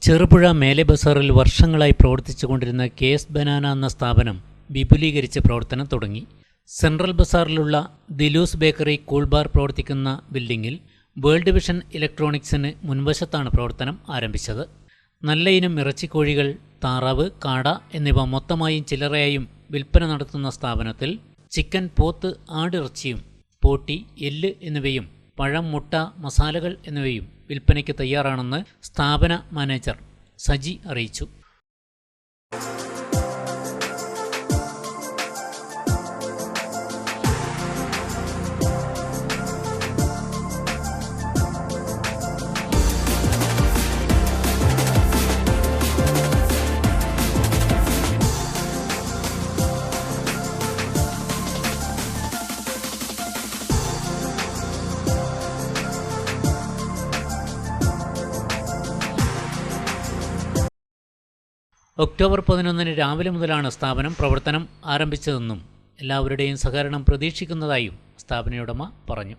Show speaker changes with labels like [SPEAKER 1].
[SPEAKER 1] ചെറുപുഴ മേലെ ബസാറിൽ വർഷങ്ങളായി പ്രവർത്തിച്ചുകൊണ്ടിരുന്ന KS. Banana എന്ന സ്ഥാപനം വിപുലീകരിച്ച് പ്രവർത്തനം തുടങ്ങി. സെൻട്രൽ ബസാറിലുള്ള ദിലൂസ് ബേക്കറി കൂൾ ബാർ പ്രവർത്തിക്കുന്ന ബിൽഡിംഗിൽ വേൾഡ് വിഷൻ ഇലക്ട്രോണിക്സിന് മുൻവശത്താണ് പ്രവർത്തനം ആരംഭിച്ചത്. നല്ല ഇനം ഇറച്ചിക്കോഴികൾ, താറാവ്, കാട എന്നിവ മൊത്തമായും ചില്ലറയായും വിൽപ്പന നടത്തുന്ന സ്ഥാപനത്തിൽ ചിക്കൻ, പോത്ത്, ആടിറച്ചിയും പോട്ടി, എല്ല് എന്നിവയും പഴം, മുട്ട, മസാലകൾ എന്നിവയും വിൽപ്പനയ്ക്ക് തയ്യാറാണെന്ന് സ്ഥാപന മാനേജർ സജി അറിയിച്ചു. ഒക്ടോബർ 11 രാവിലെ മുതലാണ് സ്ഥാപനം പ്രവർത്തനം ആരംഭിച്ചതെന്നും എല്ലാവരുടെയും സഹകരണം പ്രതീക്ഷിക്കുന്നതായും സ്ഥാപന ഉടമ പറഞ്ഞു.